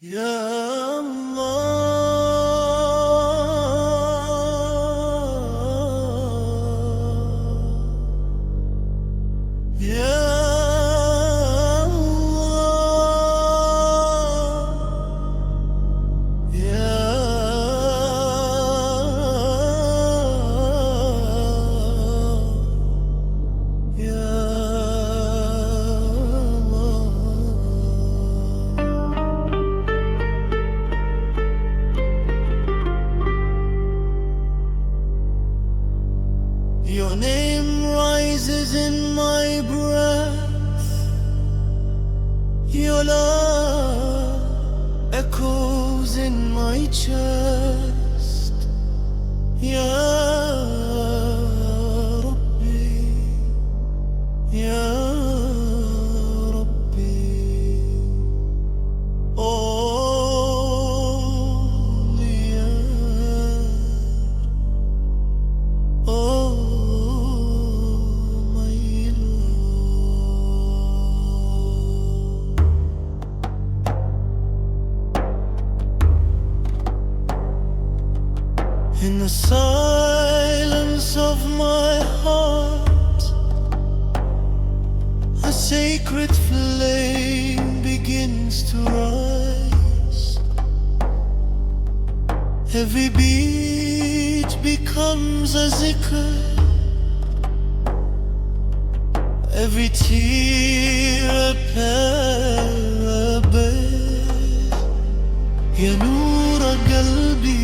يا الله يا الله يا Your name rises in my breath. Your love echoes in my chest. Ya Rabbi, Ya Rabbi. Oh, Ya, oh. In the silence of my heart, a sacred flame begins to rise. Every beat becomes a zikr, every tear a parabel. Ya Noor qalbi,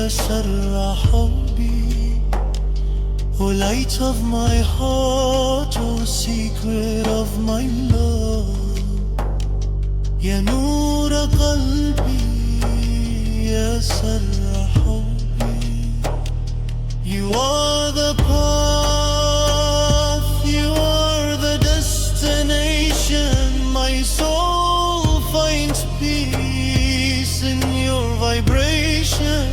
سر حبي, O light of my heart, O secret of my love. يا نور قلبي, يا سر حبي. You are the path, you are the destination. My soul finds peace in your vibration.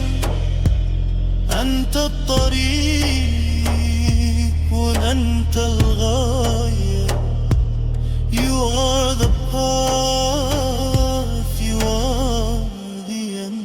أنت الطريق وأنت الغاية. You are the path, you are the end.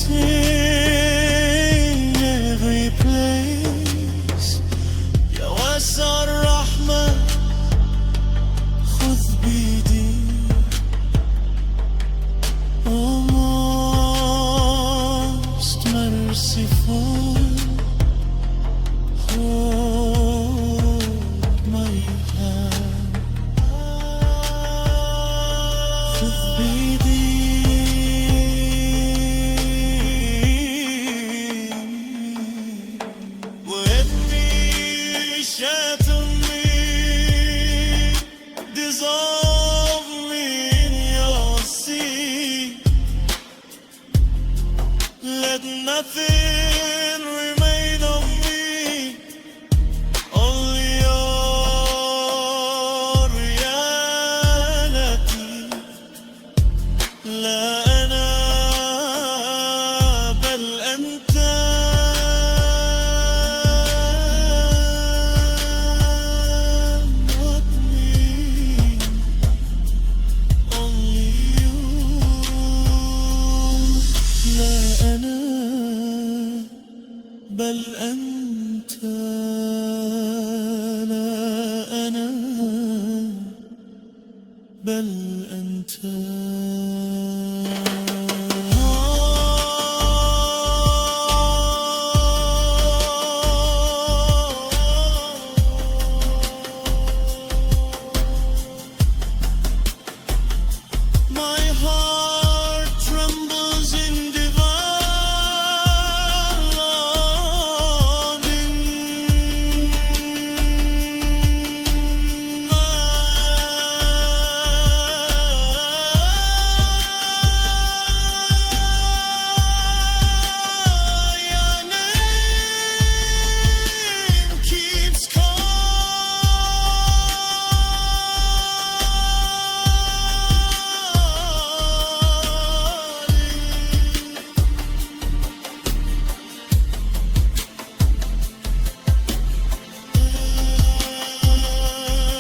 In every place, يا واسع الرحمة خذ بيدي. Oh, most merciful, hold my hand. خذ بيدي. Dissolve me in your sea. Let nothing remain of me, only your reality. لا أنا بل أنت. بل أنت. لا أنا بل أنت.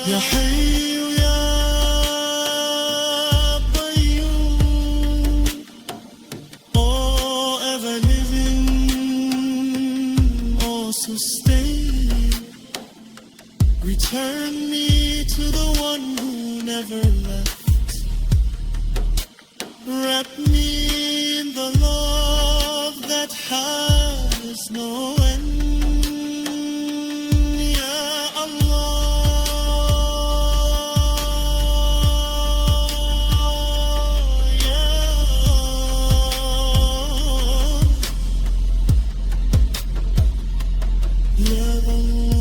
يا حي يا قيوم. Oh, ever living, oh, sustain. Return me to the one who never left. Wrap me in the love that has no end. Ya Allah, Ya Allah.